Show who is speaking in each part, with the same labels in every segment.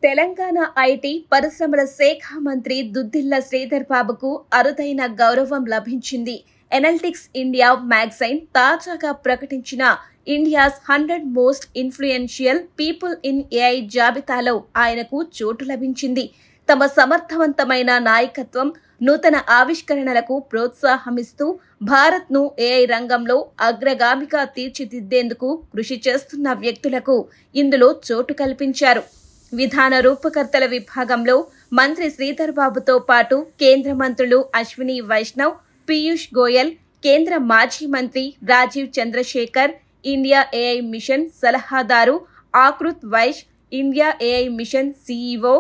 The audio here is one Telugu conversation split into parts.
Speaker 1: తెలంగాణ ఐటీ పరిశ్రమల శాఖ మంత్రి దుద్దిళ్ల శ్రీధర్ బాబుకు అరుదైన గౌరవం లభించింది. ఎనలిటిక్స్ ఇండియా మ్యాగజైన్ తాజాగా ప్రకటించిన India's 100 most influential people in AI జాబితాలో ఆయనకు చోటు లభించింది. తమ సమర్థవంతమైన నాయకత్వం, నూతన ఆవిష్కరణలకు ప్రోత్సాహమిస్తూ భారత్ను ఏఐ రంగంలో అగ్రగామిగా తీర్చిదిద్దేందుకు కృషి చేస్తున్న వ్యక్తులకు ఇందులో చోటు కల్పించారు. విధాన రూపకర్తల విభాగంలో మంత్రి శ్రీధర్ బాబుతో పాటు కేంద్ర మంత్రులు అశ్విని వైష్ణవ్, పీయూష్ గోయల్, కేంద్ర మాజీ మంత్రి Rajeev Chandrasekhar, India AI mission సలహాదారు Aakrit Vaish, India AI mission CEO,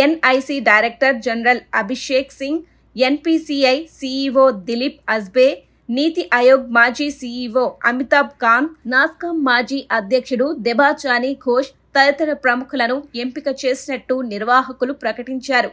Speaker 1: NIC director general Abhishek Singh, NPCI CEO Dilip Asbe, NITI Aayog మాజీ సీఈఓ అమితాబ్ కాంత్, నాస్కామ్ మాజీ అధ్యక్షుడు దెబాచాని ఘోష్ తదితర ప్రముఖులను ఎంపిక చేసినట్టు నిర్వాహకులు ప్రకటించారు.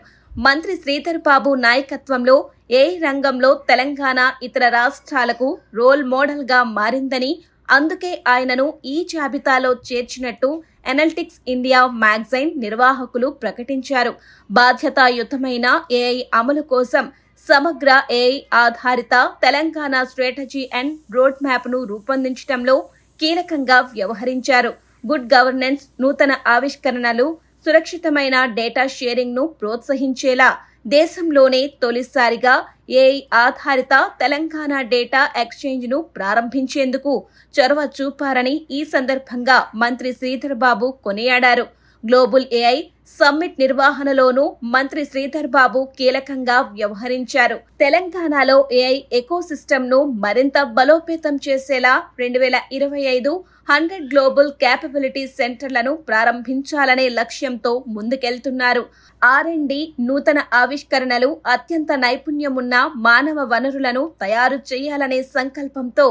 Speaker 1: మంత్రి శ్రీధర్ బాబు నాయకత్వంలో ఏఐ రంగంలో తెలంగాణ ఇతర రాష్ట్రాలకు రోల్ మోడల్ గా మారిందని, అందుకే ఆయనను ఈ జాబితాలో చేర్చినట్టు ఎనలిటిక్స్ ఇండియా మ్యాగజైన్ నిర్వాహకులు ప్రకటించారు. బాధ్యతాయుతమైన ఏఐ అమలు కోసం సమగ్ర ఏఐ ఆధారిత Telangana strategy and road map ను రూపొందించడంలో కీలకంగా వ్యవహరించారు. గుడ్ గవర్నెన్స్, నూతన ఆవిష్కరణలు, సురక్షితమైన డేటా షేరింగ్ ను ప్రోత్సహించేలా దేశంలోనే తొలిసారిగా ఏఐ ఆధారిత తెలంగాణ డేటా ఎక్స్చేంజ్ ను ప్రారంభించేందుకు చొరవ చూపారని ఈ సందర్భంగా మంత్రి శ్రీధర్ బాబు కొనియాడారు. గ్లోబల్ ఏఐ సమ్మిట్ నిర్వహణలోనూ మంత్రి శ్రీధర్ బాబు కీలకంగా వ్యవహరించారు. తెలంగాణలో ఏఐ ఎకోసిస్టమ్ ను మరింత బలోపేతం చేసేలా 2025 100 గ్లోబల్ క్యాపబిలిటీ సెంటర్లను ప్రారంభించాలనే లక్ష్యంతో ముందుకెళ్తున్నారు. R&D, నూతన ఆవిష్కరణలు, అత్యంత నైపుణ్యమున్న మానవ వనరులను తయారు చేయాలనే సంకల్పంతో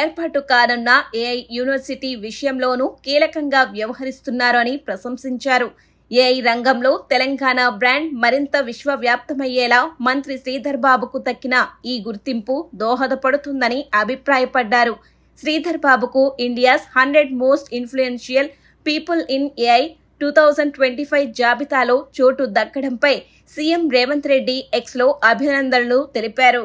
Speaker 1: ఏర్పాటు కానున్న ఏఐ యూనివర్సిటీ విషయంలోనూ కీలకంగా వ్యవహరిస్తున్నారు అని ప్రశంసించారు. ఏఐ రంగంలో తెలంగాణ బ్రాండ్ మరింత విశ్వవ్యాప్తమయ్యేలా మంత్రి శ్రీధర్ బాబుకు దక్కిన ఈ గుర్తింపు దోహదపడుతుందని అభిప్రాయపడ్డారు. శ్రీధర్ బాబుకు India's 100 most influential people in AI 2025 జాబితాలో చోటు దక్కడంపై సీఎం రేవంత్ రెడ్డి ఎక్స్లో అభినందనలు తెలిపారు.